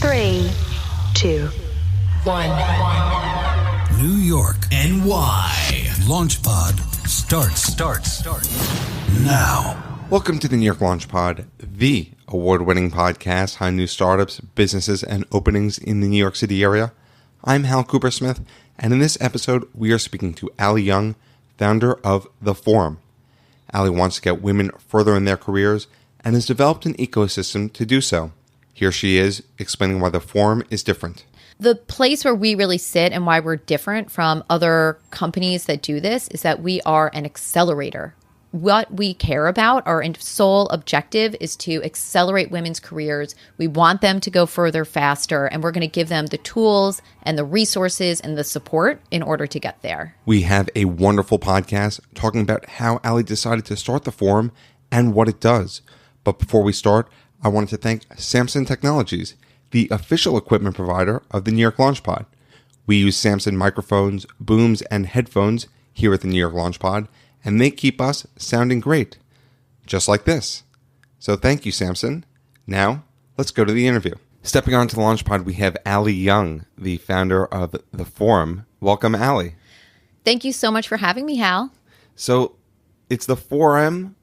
3, 2, 1. New York, NY. LaunchPod starts now. Welcome to the New York LaunchPod, the award-winning podcast on new startups, businesses, and openings in the New York City area. I'm Hal Coopersmith, and in this episode, we are speaking to Alli Young, founder of the Forem. Alli wants to get women further in their careers and has developed an ecosystem to do so. Here she is, explaining why the Forem is different. The place where we really sit and why we're different from other companies that do this is that we are an accelerator. What we care about, our sole objective, is to accelerate women's careers. We want them to go further faster, and we're going to give them the tools and the resources and the support in order to get there. We have a wonderful podcast talking about how Alli decided to start the Forem and what it does. But before we start, I wanted to thank Samson Technologies, the official equipment provider of the New York LaunchPod. We use Samson microphones, booms, and headphones here at the New York LaunchPod, and they keep us sounding great, just like this. So thank you, Samson. Now, let's go to the interview. Stepping onto the LaunchPod, we have Alli Young, the founder of the Forem. Welcome, Alli. Thank you so much for having me, Hal. So it's the Forem.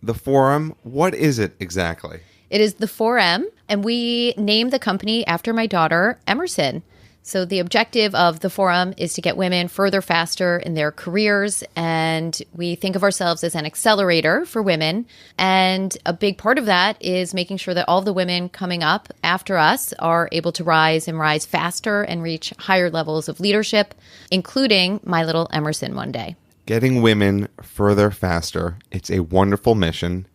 What is it exactly? It is the Forem, and we named the company after my daughter, Emerson. So the objective of the Forem is to get women further faster in their careers, and we think of ourselves as an accelerator for women. And a big part of that is making sure that all the women coming up after us are able to rise faster and reach higher levels of leadership, including my little Emerson one day. Getting women further faster. It's a wonderful mission.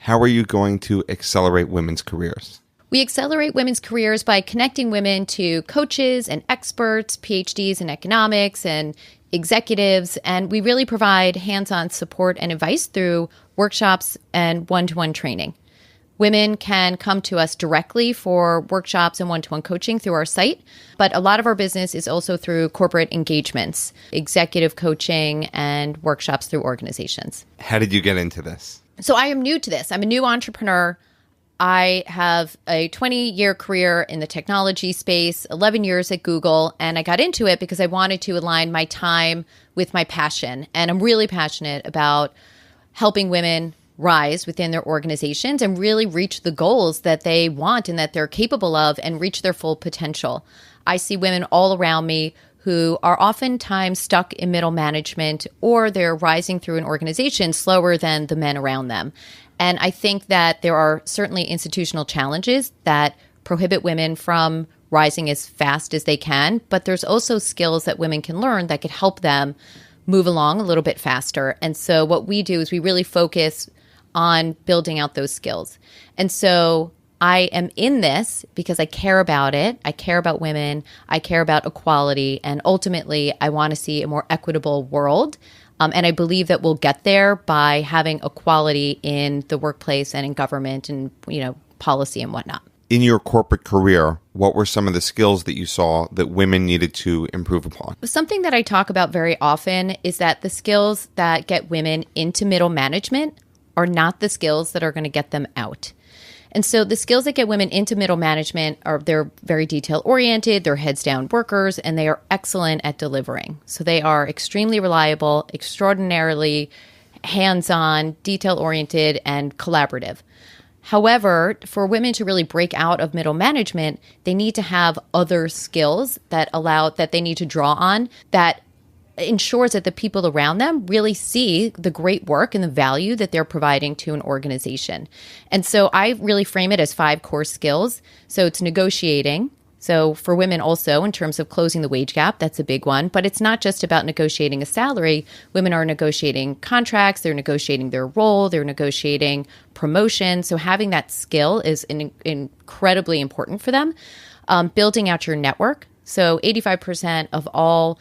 How are you going to accelerate women's careers? We accelerate women's careers by connecting women to coaches and experts, PhDs in economics and executives, and we really provide hands-on support and advice through workshops and one-to-one training. Women can come to us directly for workshops and one-to-one coaching through our site, but a lot of our business is also through corporate engagements, executive coaching, and workshops through organizations. How did you get into this? So I am new to this. I'm a new entrepreneur. I have a 20-year career in the technology space, 11 years at Google, and I got into it because I wanted to align my time with my passion. And I'm really passionate about helping women rise within their organizations and really reach the goals that they want and that they're capable of and reach their full potential. I see women all around me who are oftentimes stuck in middle management, or they're rising through an organization slower than the men around them. And I think that there are certainly institutional challenges that prohibit women from rising as fast as they can, but there's also skills that women can learn that could help them move along a little bit faster. And so what we do is we really focus on building out those skills. And so I am in this because I care about it. I care about women. I care about equality. And ultimately, I want to see a more equitable world. And I believe that we'll get there by having equality in the workplace and in government and, policy and whatnot. In your corporate career, what were some of the skills that you saw that women needed to improve upon? Something that I talk about very often is that the skills that get women into middle management are not the skills that are going to get them out. And so the skills that get women into middle management they're very detail-oriented, they're heads-down workers, and they are excellent at delivering. So they are extremely reliable, extraordinarily hands-on, detail-oriented, and collaborative. However, for women to really break out of middle management, they need to have other skills that they need to draw on that ensures that the people around them really see the great work and the value that they're providing to an organization. And so I really frame it as 5 core skills. So it's negotiating. So for women also, in terms of closing the wage gap, that's a big one. But it's not just about negotiating a salary. Women are negotiating contracts. They're negotiating their role. They're negotiating promotion. So having that skill is incredibly important for them. Building out your network. So 85% of all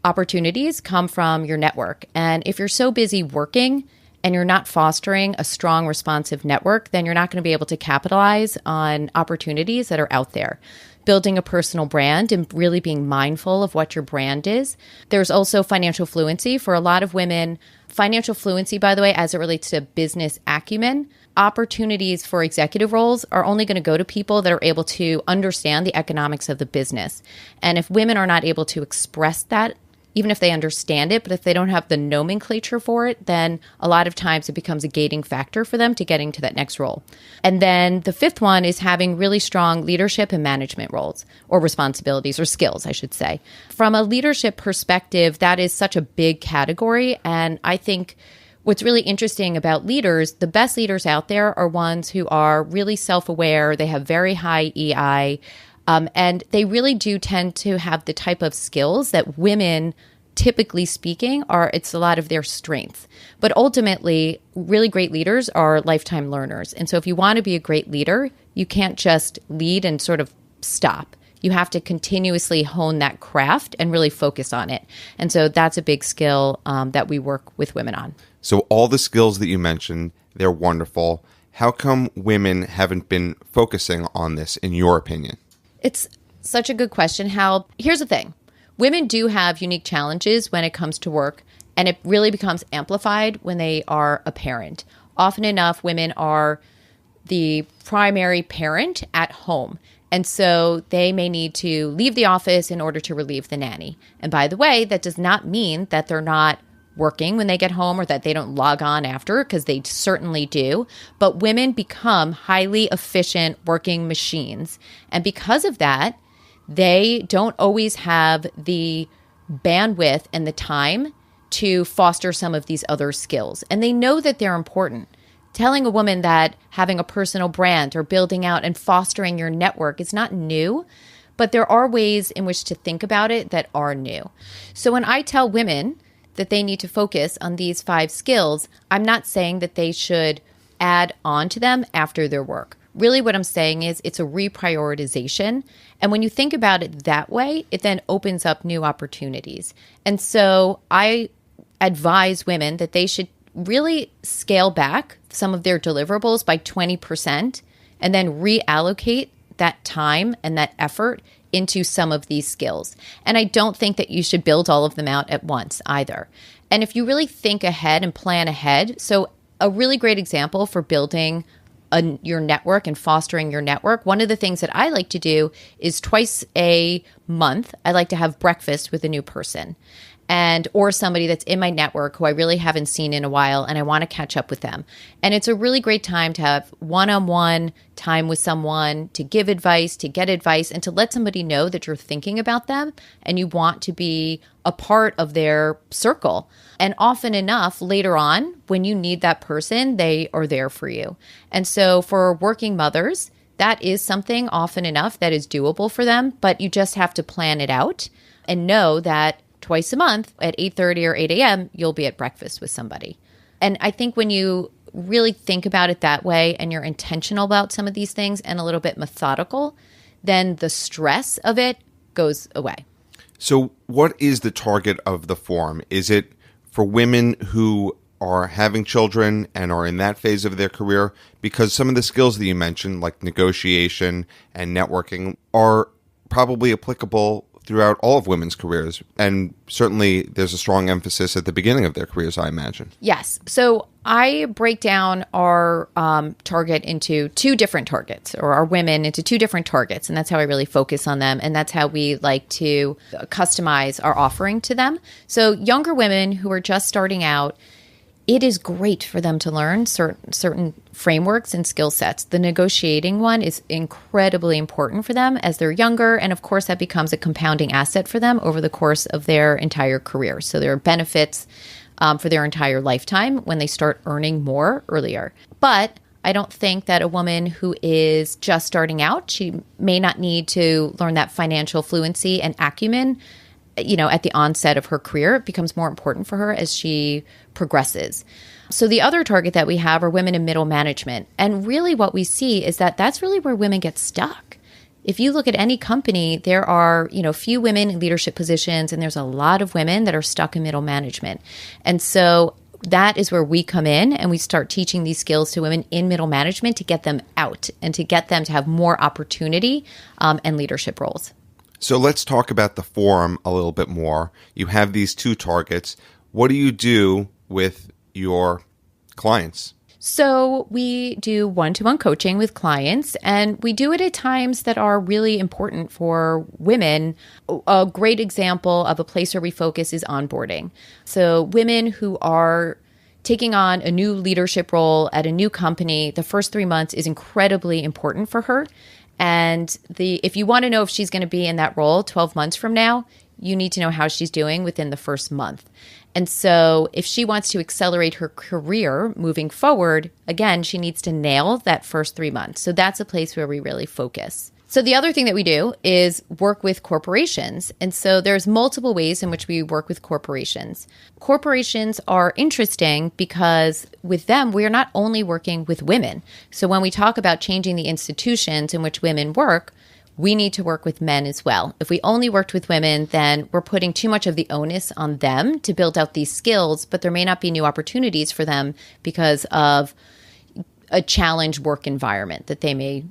opportunities come from your network. And if you're so busy working and you're not fostering a strong, responsive network, then you're not going to be able to capitalize on opportunities that are out there. Building a personal brand and really being mindful of what your brand is. There's also financial fluency for a lot of women. Financial fluency, by the way, as it relates to business acumen, opportunities for executive roles are only going to go to people that are able to understand the economics of the business. And if women are not able to express that, even if they understand it, but if they don't have the nomenclature for it, then a lot of times it becomes a gating factor for them to getting to that next role. And then the fifth one is having really strong leadership and management roles or responsibilities or skills, I should say. From a leadership perspective, that is such a big category. And I think what's really interesting about leaders, the best leaders out there are ones who are really self-aware, they have very high EI, and they really do tend to have the type of skills that women, typically speaking, it's a lot of their strengths. But ultimately, really great leaders are lifetime learners. And so if you want to be a great leader, you can't just lead and sort of stop. You have to continuously hone that craft and really focus on it. And so that's a big skill that we work with women on. So all the skills that you mentioned, they're wonderful. How come women haven't been focusing on this, in your opinion? It's such a good question, Hal. Here's the thing. Women do have unique challenges when it comes to work, and it really becomes amplified when they are a parent. Often enough, women are the primary parent at home. And so they may need to leave the office in order to relieve the nanny. And by the way, that does not mean that they're not working when they get home or that they don't log on after, because they certainly do. But women become highly efficient working machines. And because of that, they don't always have the bandwidth and the time to foster some of these other skills. And they know that they're important. Telling a woman that having a personal brand or building out and fostering your network is not new, but there are ways in which to think about it that are new. So when I tell women that they need to focus on these 5 skills, I'm not saying that they should add on to them after their work. Really what I'm saying is it's a reprioritization. And when you think about it that way, it then opens up new opportunities. And so I advise women that they should really scale back some of their deliverables by 20% and then reallocate that time and that effort into some of these skills. And I don't think that you should build all of them out at once either. And if you really think ahead and plan ahead, so a really great example for building your network and fostering your network, one of the things that I like to do is twice a month, I like to have breakfast with a new person. Or somebody that's in my network who I really haven't seen in a while and I want to catch up with them. And it's a really great time to have one-on-one time with someone, to give advice, to get advice, and to let somebody know that you're thinking about them and you want to be a part of their circle. And often enough, later on, when you need that person, they are there for you. And so for working mothers, that is something often enough that is doable for them, but you just have to plan it out and know that twice a month at 8:30 or 8 a.m., you'll be at breakfast with somebody. And I think when you really think about it that way and you're intentional about some of these things and a little bit methodical, then the stress of it goes away. So what is the target of the Forem? Is it for women who are having children and are in that phase of their career? Because some of the skills that you mentioned, like negotiation and networking, are probably applicable throughout all of women's careers. And certainly there's a strong emphasis at the beginning of their careers, I imagine. Yes. So I break down our target into 2 different targets, or our women into 2 different targets. And that's how I really focus on them. And that's how we like to customize our offering to them. So younger women who are just starting out, it is great for them to learn certain frameworks and skill sets. The negotiating one is incredibly important for them as they're younger. And of course, that becomes a compounding asset for them over the course of their entire career. So there are benefits for their entire lifetime when they start earning more earlier. But I don't think that a woman who is just starting out, she may not need to learn that financial fluency and acumen at the onset of her career. It becomes more important for her as she progresses. So the other target that we have are women in middle management. And really what we see is that that's really where women get stuck. If you look at any company, there are, few women in leadership positions, and there's a lot of women that are stuck in middle management. And so that is where we come in and we start teaching these skills to women in middle management to get them out and to get them to have more opportunity and leadership roles. So let's talk about the Forem a little bit more. You have these 2 targets. What do you do with your clients? So we do one-to-one coaching with clients, and we do it at times that are really important for women. A great example of a place where we focus is onboarding. So women who are taking on a new leadership role at a new company, the first 3 months is incredibly important for her. And if you want to know if she's going to be in that role 12 months from now, you need to know how she's doing within the first month. And so if she wants to accelerate her career moving forward, again, she needs to nail that first 3 months. So that's a place where we really focus. So the other thing that we do is work with corporations. And so there's multiple ways in which we work with corporations. Corporations are interesting because with them, we are not only working with women. So when we talk about changing the institutions in which women work, we need to work with men as well. If we only worked with women, then we're putting too much of the onus on them to build out these skills, but there may not be new opportunities for them because of a challenge work environment that they may,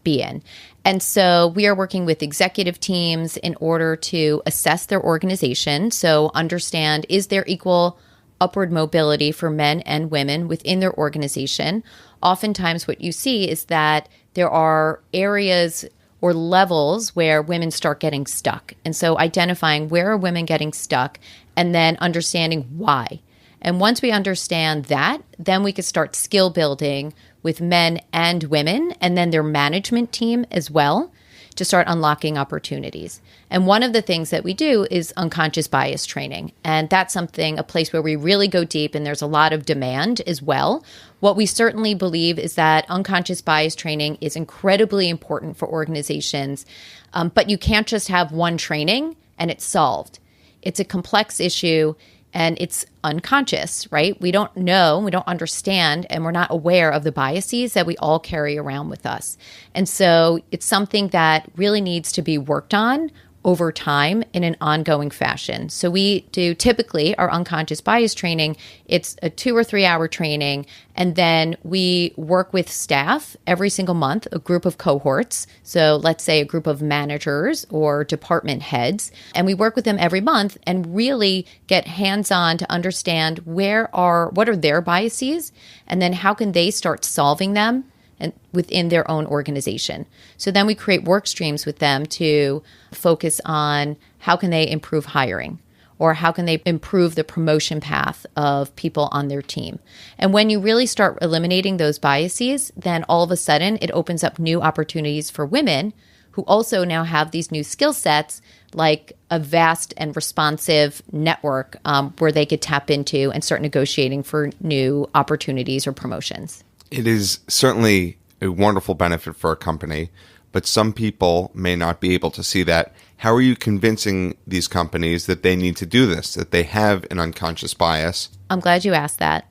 be in. And so we are working with executive teams in order to assess their organization. So understand, is there equal upward mobility for men and women within their organization? Oftentimes what you see is that there are areas or levels where women start getting stuck. And so identifying where are women getting stuck and then understanding why. And once we understand that, then we could start skill building with men and women and then their management team as well to start unlocking opportunities. And one of the things that we do is unconscious bias training. And that's a place where we really go deep and there's a lot of demand as well. What we certainly believe is that unconscious bias training is incredibly important for organizations, but you can't just have one training and it's solved. It's a complex issue. And it's unconscious, right? We don't know, we don't understand, and we're not aware of the biases that we all carry around with us. And so it's something that really needs to be worked on over time in an ongoing fashion. So we do typically our unconscious bias training. It's a 2 or 3 hour training. And then we work with staff every single month, a group of cohorts. So let's say a group of managers or department heads. And we work with them every month and really get hands-on to understand what are their biases, and then how can they start solving them and within their own organization. So then we create work streams with them to focus on how can they improve hiring or how can they improve the promotion path of people on their team. And when you really start eliminating those biases, then all of a sudden it opens up new opportunities for women who also now have these new skill sets, like a vast and responsive network where they could tap into and start negotiating for new opportunities or promotions. It is certainly a wonderful benefit for a company, but some people may not be able to see that. How are you convincing these companies that they need to do this, that they have an unconscious bias? I'm glad you asked that,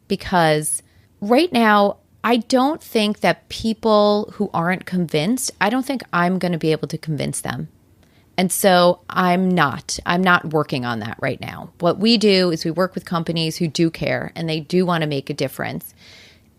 because right now, I don't think that people who aren't convinced, I don't think I'm going to be able to convince them. And so I'm not working on that right now. What we do is we work with companies who do care and they do want to make a difference.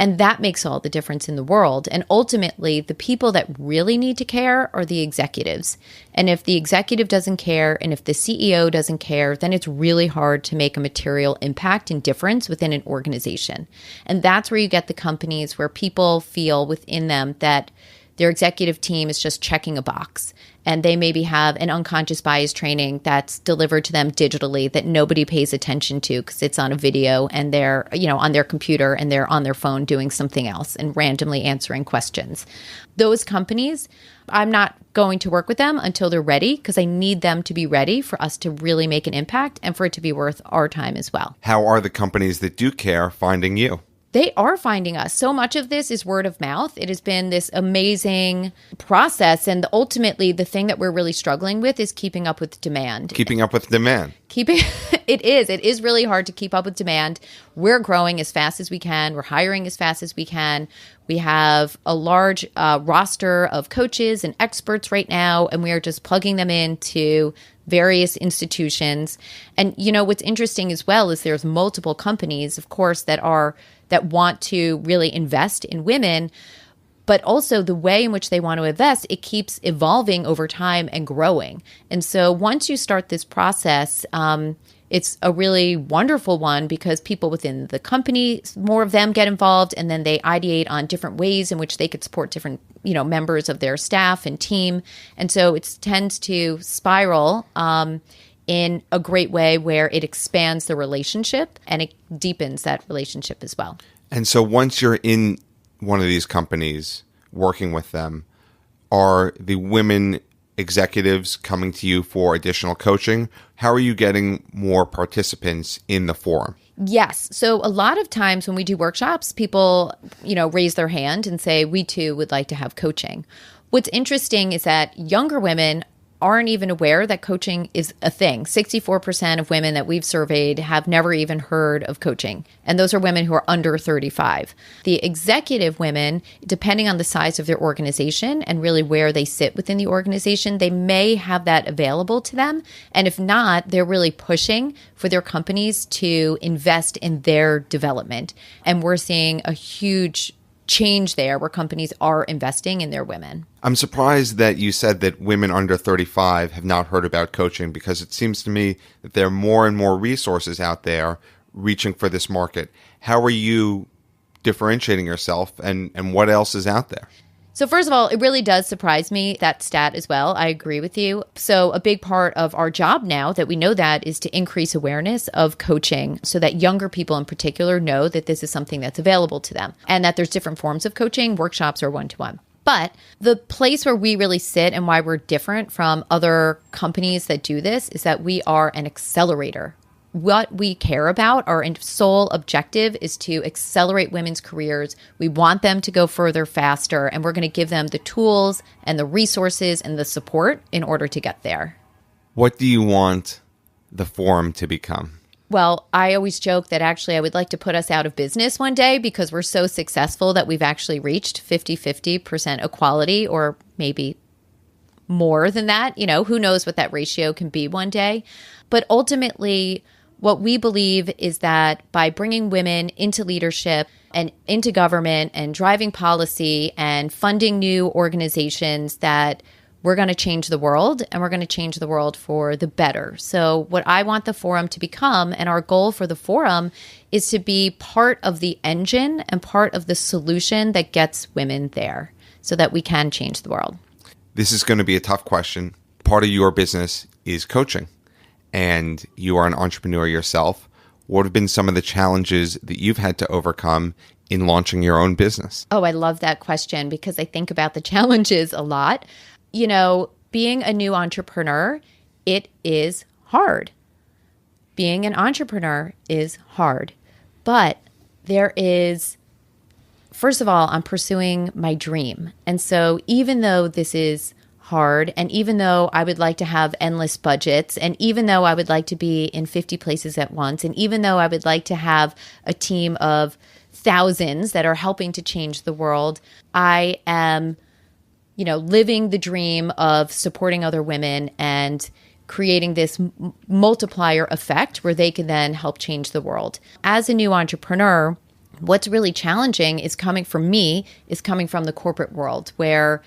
And that makes all the difference in the world. And ultimately, the people that really need to care are the executives. And if the executive doesn't care and if the CEO doesn't care, then it's really hard to make a material impact and difference within an organization. And that's where you get the companies where people feel within them that their executive team is just checking a box. And they maybe have an unconscious bias training that's delivered to them digitally that nobody pays attention to because it's on a video and they're, on their computer and they're on their phone doing something else and randomly answering questions. Those companies, I'm not going to work with them until they're ready because I need them to be ready for us to really make an impact and for it to be worth our time as well. How are the companies that do care finding you? They are finding us. So much of this is word of mouth. It has been this amazing process. And ultimately, the thing that we're really struggling with is keeping up with demand. Keeping up with demand. It is really hard to keep up with demand. We're growing as fast as we can. We're hiring as fast as we can. We have a large roster of coaches and experts right now, and we are just plugging them into various institutions. And what's interesting as well is there's multiple companies, of course, that want to really invest in women, but also the way in which they want to invest, it keeps evolving over time and growing. And so once you start this process, It's a really wonderful one because people within the company, more of them get involved, and then they ideate on different ways in which they could support different, members of their staff and team. And so it tends to spiral in a great way where it expands the relationship and it deepens that relationship as well. And so once you're in one of these companies working with them, are the women executives coming to you for additional coaching? How are you getting more participants in the forum? Yes. So a lot of times when we do workshops, people, raise their hand and say, we too would like to have coaching. What's interesting is that younger women aren't even aware that coaching is a thing. 64% of women that we've surveyed have never even heard of coaching. And those are women who are under 35. The executive women, depending on the size of their organization and really where they sit within the organization, they may have that available to them. And if not, they're really pushing for their companies to invest in their development. And we're seeing a huge change there where companies are investing in their women. I'm surprised that you said that women under 35 have not heard about coaching, because it seems to me that there are more and more resources out there reaching for this market. How are you differentiating yourself, and what else is out there? So first of all, it really does surprise me, that stat as well. I agree with you. So a big part of our job now that we know that is to increase awareness of coaching so that younger people in particular know that this is something that's available to them and that there's different forms of coaching, workshops or one-to-one. But the place where we really sit and why we're different from other companies that do this is that we are an accelerator. What we care about, our sole objective, is to accelerate women's careers. We want them to go further faster, and we're going to give them the tools and the resources and the support in order to get there. What do you want the forum to become? Well, I always joke that actually I would like to put us out of business one day because we're so successful that we've actually reached 50% equality, or maybe more than that. Who knows what that ratio can be one day. But ultimately, what we believe is that by bringing women into leadership and into government and driving policy and funding new organizations, that we're going to change the world, and we're going to change the world for the better. So what I want the forum to become, and our goal for the forum, is to be part of the engine and part of the solution that gets women there so that we can change the world. This is going to be a tough question. Part of your business is coaching, and you are an entrepreneur yourself. What have been some of the challenges that you've had to overcome in launching your own business? Oh, I love that question because I think about the challenges a lot. Being a new entrepreneur, it is hard. Being an entrepreneur is hard. But first of all, I'm pursuing my dream. And so even though this is hard, and even though I would like to have endless budgets, and even though I would like to be in 50 places at once, and even though I would like to have a team of thousands that are helping to change the world, I am living the dream of supporting other women and creating this multiplier effect where they can then help change the world. As a new entrepreneur, what's really challenging is coming from the corporate world, where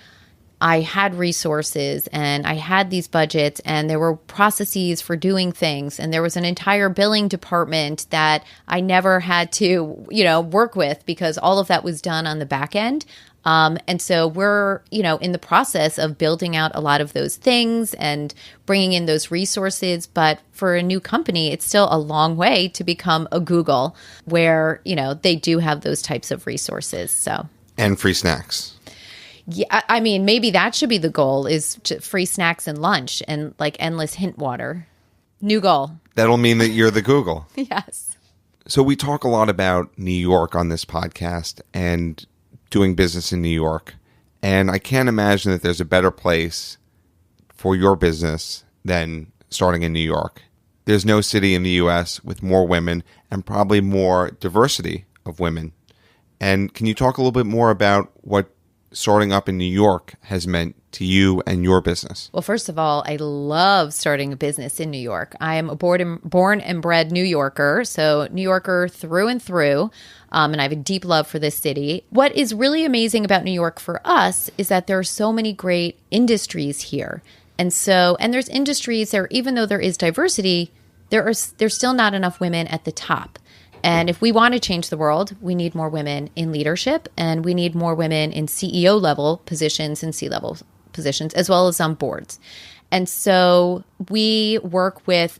I had resources and I had these budgets and there were processes for doing things, and there was an entire billing department that I never had to, work with because all of that was done on the back end. And so we're, in the process of building out a lot of those things and bringing in those resources. But for a new company, it's still a long way to become a Google where, they do have those types of resources. So, and free snacks. Yeah, I mean, maybe that should be the goal, is free snacks and lunch and like endless hint water. New goal. That'll mean that you're the Google. Yes. So we talk a lot about New York on this podcast and doing business in New York. And I can't imagine that there's a better place for your business than starting in New York. There's no city in the U.S. with more women and probably more diversity of women. And can you talk a little bit more about what starting up in New York has meant to you and your business? Well, first of all, I love starting a business in New York. I am a born and bred New Yorker, so New Yorker through and through, and I have a deep love for this city. What is really amazing about New York for us is that there are so many great industries here. And there's industries there, even though there is diversity, there's still not enough women at the top. And if we want to change the world, we need more women in leadership, and we need more women in CEO level positions and C-level positions, as well as on boards. And so we work with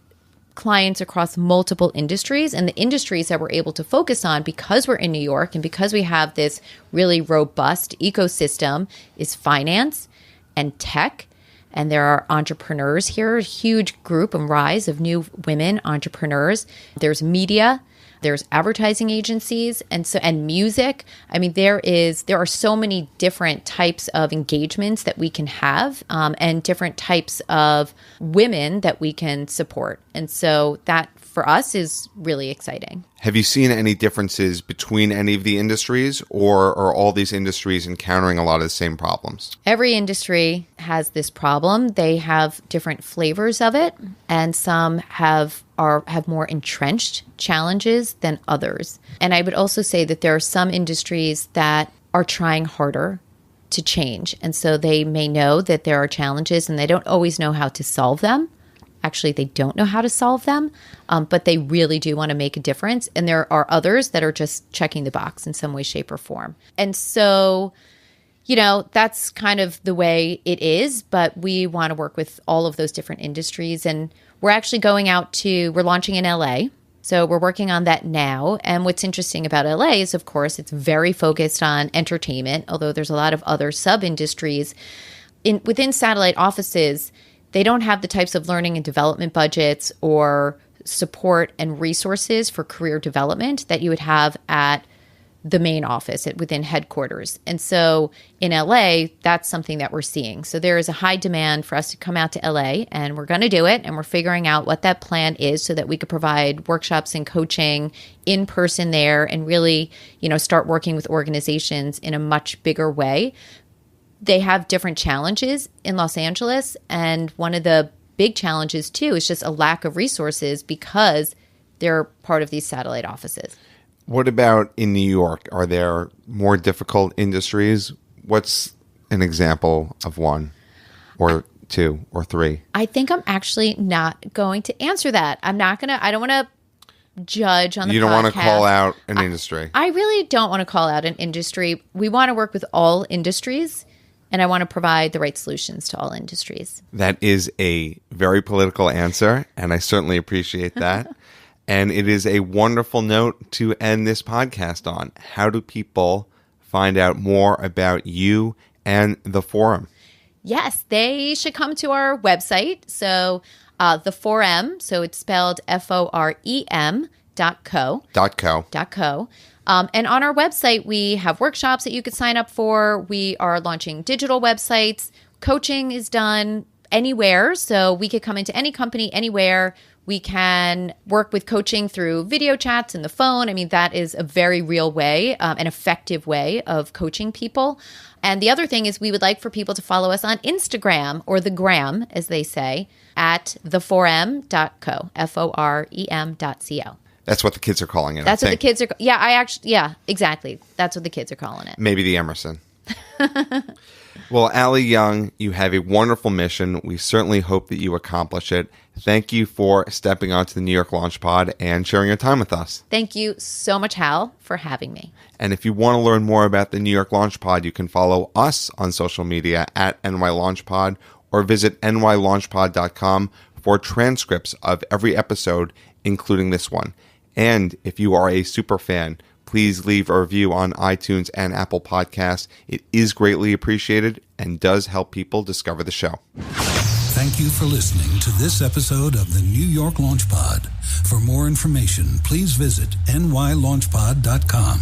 clients across multiple industries, and the industries that we're able to focus on because we're in New York and because we have this really robust ecosystem is finance and tech. And there are entrepreneurs here, a huge group and rise of new women entrepreneurs. There's media, there's advertising agencies, and music. I mean, there are so many different types of engagements that we can have, and different types of women that we can support. And so that for us is really exciting. Have you seen any differences between any of the industries, or are all these industries encountering a lot of the same problems? Every industry has this problem. They have different flavors of it, and some have more entrenched challenges than others. And I would also say that there are some industries that are trying harder to change. And so they may know that there are challenges and they don't always know how to solve them. Actually, they don't know how to solve them, but they really do want to make a difference. And there are others that are just checking the box in some way, shape, or form. And so, that's kind of the way it is, but we want to work with all of those different industries. And we're actually we're launching in LA. So we're working on that now. And what's interesting about LA is, of course, it's very focused on entertainment, although there's a lot of other sub-industries. Within satellite offices, they don't have the types of learning and development budgets or support and resources for career development that you would have at the main office within headquarters. And so in LA, that's something that we're seeing. So there is a high demand for us to come out to LA, and we're going to do it. And we're figuring out what that plan is so that we could provide workshops and coaching in person there and really, start working with organizations in a much bigger way. They have different challenges in Los Angeles. And one of the big challenges, too, is just a lack of resources because they're part of these satellite offices. What about in New York? Are there more difficult industries? What's an example of one or two or three? I think I'm actually not going to answer that. I don't want to judge on the podcast. You don't want to call out an industry. I really don't want to call out an industry. We want to work with all industries, and I want to provide the right solutions to all industries. That is a very political answer, and I certainly appreciate that. And it is a wonderful note to end this podcast on. How do people find out more about you and the Forem? Yes, they should come to our website. So the Forem, so it's spelled FOREM.co. .co. And on our website, we have workshops that you could sign up for. We are launching digital websites. Coaching is done anywhere. So we could come into any company anywhere. We can work with coaching through video chats and the phone. I mean, that is a very real way, an effective way of coaching people. And the other thing is we would like for people to follow us on Instagram, or the gram, as they say, at theforem.co, FOREM.co. That's what the kids are calling it. That's what the kids are. Yeah, exactly. That's what the kids are calling it. Maybe the Emerson. Well, Alli Young, you have a wonderful mission. We certainly hope that you accomplish it. Thank you for stepping onto the New York Launch Pod and sharing your time with us. Thank you so much, Hal, for having me. And if you want to learn more about the New York Launch Pod, you can follow us on social media at NYLaunchPod or visit nylaunchpod.com for transcripts of every episode, including this one. And if you are a super fan, please leave a review on iTunes and Apple Podcasts. It is greatly appreciated and does help people discover the show. Thank you for listening to this episode of the New York Launch Pod. For more information, please visit nylaunchpod.com.